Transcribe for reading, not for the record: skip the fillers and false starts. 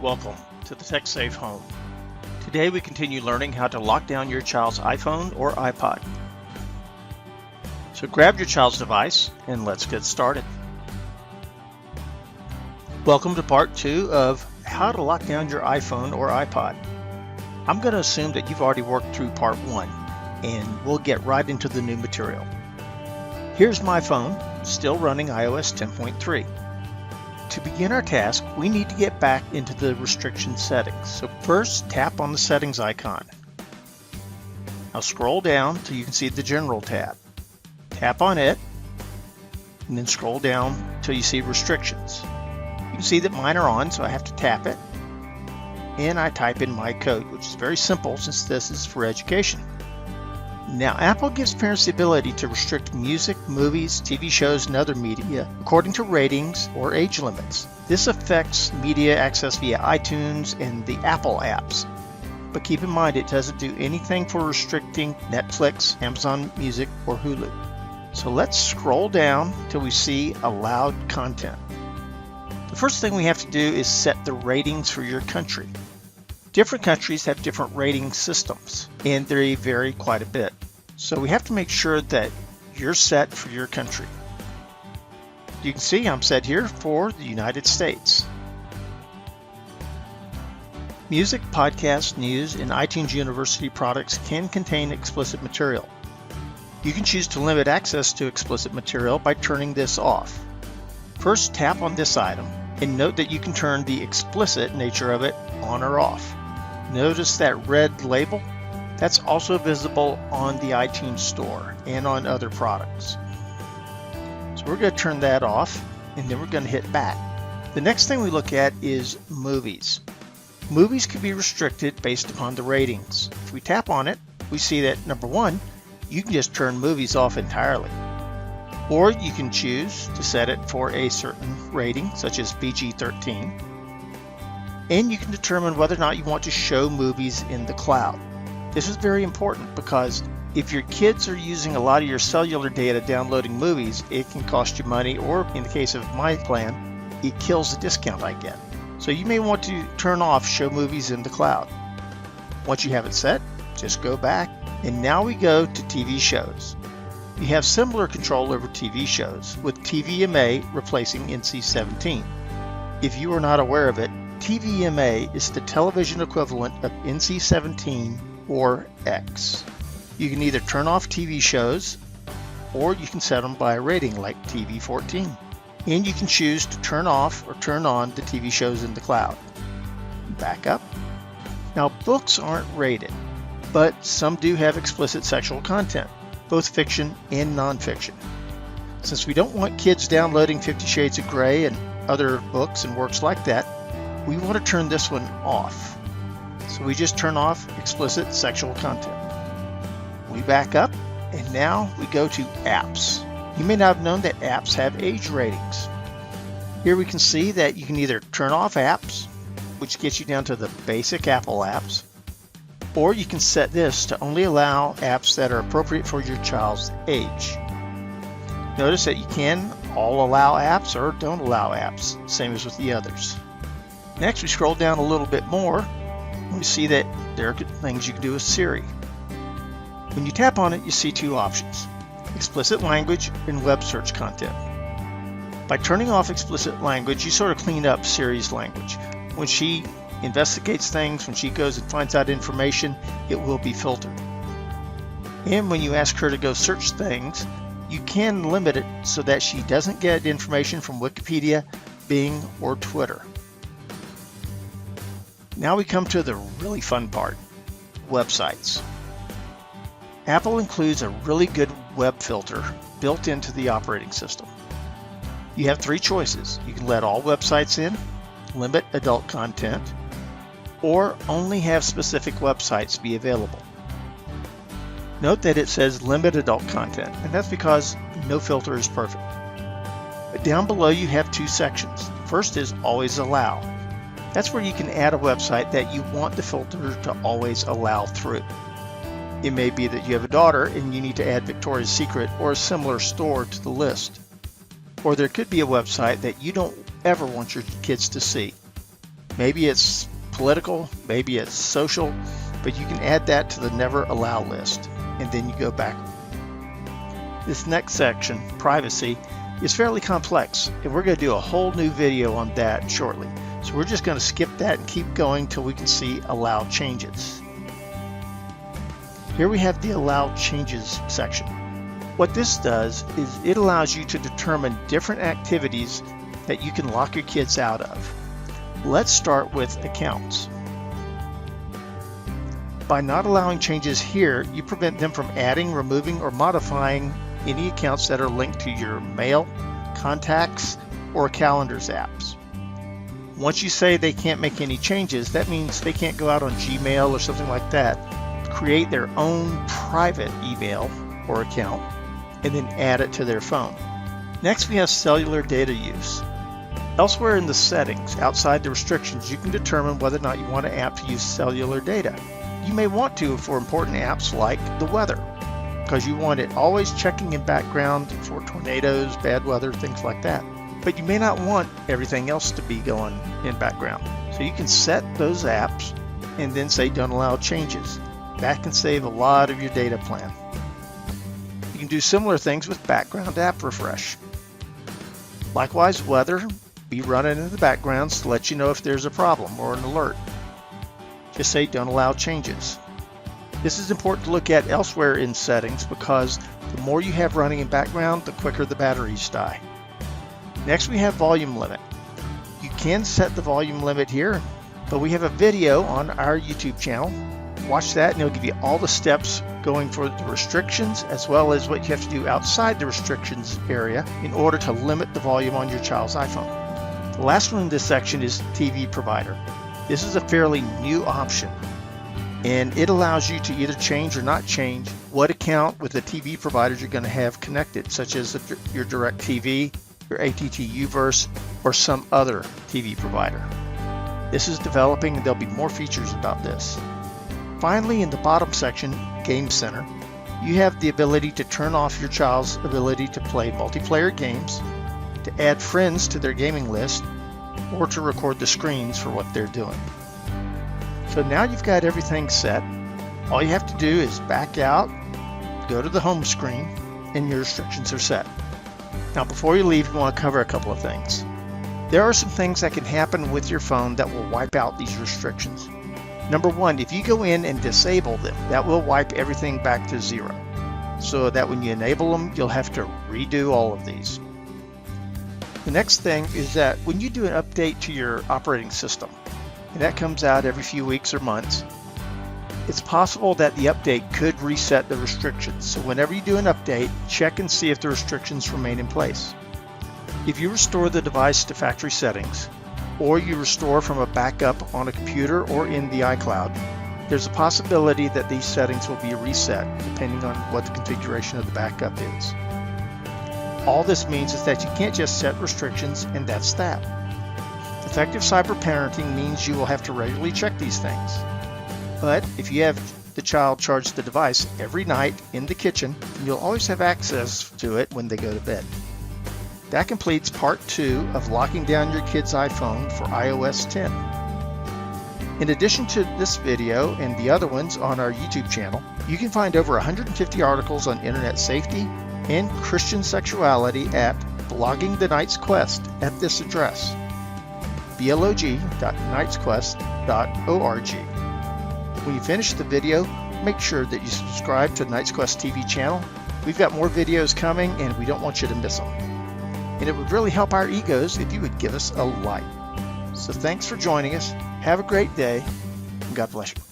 Welcome to the Tech Safe Home. Today we continue learning how to lock down your child's iPhone or iPod. So grab your child's device and let's get started. Welcome to part 2 of how to lock down your iPhone or iPod. I'm going to assume that you've already worked through part 1 and we'll get right into the new material. Here's my phone, still running iOS 10.3. To begin our task, we need to get back into the restriction settings. So first, tap on the settings icon. Now scroll down till you can see the General tab. Tap on it, and then scroll down till you see restrictions. You can see that mine are on, so I have to tap it. And I type in my code, which is very simple since this is for education. Now, Apple gives parents the ability to restrict music, movies, TV shows, and other media according to ratings or age limits. This affects media access via iTunes and the Apple apps. But keep in mind, it doesn't do anything for restricting Netflix, Amazon Music, or Hulu. So let's scroll down till we see allowed content. The first thing we have to do is set the ratings for your country. Different countries have different rating systems, and they vary quite a bit. So we have to make sure that you're set for your country. You can see I'm set here for the United States. Music, podcasts, news, and iTunes University products can contain explicit material. You can choose to limit access to explicit material by turning this off. First, tap on this item, and note that you can turn the explicit nature of it on or off. Notice that red label? That's also visible on the iTunes Store and on other products. So we're going to turn that off, and then we're going to hit back. The next thing we look at is movies. Movies can be restricted based upon the ratings. If we tap on it, we see that number 1, you can just turn movies off entirely. Or you can choose to set it for a certain rating, such as PG-13. And you can determine whether or not you want to show movies in the cloud. This is very important because if your kids are using a lot of your cellular data downloading movies, it can cost you money, or in the case of my plan, it kills the discount I get. So you may want to turn off show movies in the cloud. Once you have it set, just go back. And now we go to TV shows. You have similar control over TV shows, with TVMA replacing NC-17. If you are not aware of it, TVMA is the television equivalent of NC-17 or X. You can either turn off TV shows, or you can set them by a rating like TV-14. And you can choose to turn off or turn on the TV shows in the cloud. Back up. Now, books aren't rated, but some do have explicit sexual content, both fiction and nonfiction. Since we don't want kids downloading 50 Shades of Grey and other books and works like that, we want to turn this one off. So we just turn off explicit sexual content. We back up, and now we go to apps. You may not have known that apps have age ratings. Here we can see that you can either turn off apps, which gets you down to the basic Apple apps, or you can set this to only allow apps that are appropriate for your child's age. Notice that you can all allow apps or don't allow apps, same as with the others. Next, we scroll down a little bit more, and we see that there are things you can do with Siri. When you tap on it, you see 2 options: explicit language and web search content. By turning off explicit language, you sort of clean up Siri's language. When she investigates things, when she goes and finds out information, it will be filtered. And when you ask her to go search things, you can limit it so that she doesn't get information from Wikipedia, Bing, or Twitter. Now we come to the really fun part, websites. Apple includes a really good web filter built into the operating system. You have 3 choices. You can let all websites in, limit adult content, or only have specific websites be available. Note that it says limit adult content, and that's because no filter is perfect. But down below you have 2 sections. First is always allow. That's where you can add a website that you want the filter to always allow through. It may be that you have a daughter and you need to add Victoria's Secret or a similar store to the list. Or there could be a website that you don't ever want your kids to see. Maybe it's political, maybe it's social, but you can add that to the never allow list, and then you go back. This next section, privacy, is fairly complex, and we're going to do a whole new video on that shortly. So we're just going to skip that and keep going till we can see allow changes. Here we have the allow changes section. What this does is it allows you to determine different activities that you can lock your kids out of. Let's start with accounts. By not allowing changes here, you prevent them from adding, removing, or modifying any accounts that are linked to your mail, contacts, or calendars apps. Once you say they can't make any changes, that means they can't go out on Gmail or something like that, create their own private email or account, and then add it to their phone. Next, we have cellular data use. Elsewhere in the settings, outside the restrictions, you can determine whether or not you want an app to use cellular data. You may want to for important apps like the weather, because you want it always checking in background for tornadoes, bad weather, things like that. But you may not want everything else to be going in background. So you can set those apps and then say don't allow changes. That can save a lot of your data plan. You can do similar things with background app refresh. Likewise, weather, be running in the background to let you know if there's a problem or an alert. Just say don't allow changes. This is important to look at elsewhere in settings because the more you have running in background, the quicker the batteries die. Next, we have volume limit. You can set the volume limit here, but we have a video on our YouTube channel. Watch that and it'll give you all the steps going for the restrictions as well as what you have to do outside the restrictions area in order to limit the volume on your child's iPhone. The last one in this section is TV provider. This is a fairly new option, and it allows you to either change or not change what account with the TV providers you're going to have connected, such as your DirecTV, your AT&T Uverse, or some other TV provider. This is developing and there'll be more features about this. Finally, in the bottom section, Game Center, you have the ability to turn off your child's ability to play multiplayer games, to add friends to their gaming list, or to record the screens for what they're doing. So now you've got everything set. All you have to do is back out, go to the home screen, and your restrictions are set. Now before you leave, you want to cover a couple of things. There are some things that can happen with your phone that will wipe out these restrictions. Number one, if you go in and disable them, that will wipe everything back to zero. So that when you enable them, you'll have to redo all of these. The next thing is that when you do an update to your operating system, and that comes out every few weeks or months, it's possible that the update could reset the restrictions. So whenever you do an update, check and see if the restrictions remain in place. If you restore the device to factory settings, or you restore from a backup on a computer or in the iCloud, there's a possibility that these settings will be reset depending on what the configuration of the backup is. All this means is that you can't just set restrictions and that's that. Effective cyber parenting means you will have to regularly check these things. But if you have the child charge the device every night in the kitchen, you'll always have access to it when they go to bed. That completes part 2 of locking down your kid's iPhone for iOS 10. In addition to this video and the other ones on our YouTube channel, you can find over 150 articles on internet safety and Christian sexuality at Blogging the Knight's Quest at this address, blog.knightsquest.org. When you finish the video, make sure that you subscribe to Knight's Quest TV channel. We've got more videos coming and we don't want you to miss them. And it would really help our egos if you would give us a like. So thanks for joining us. Have a great day, and God bless you.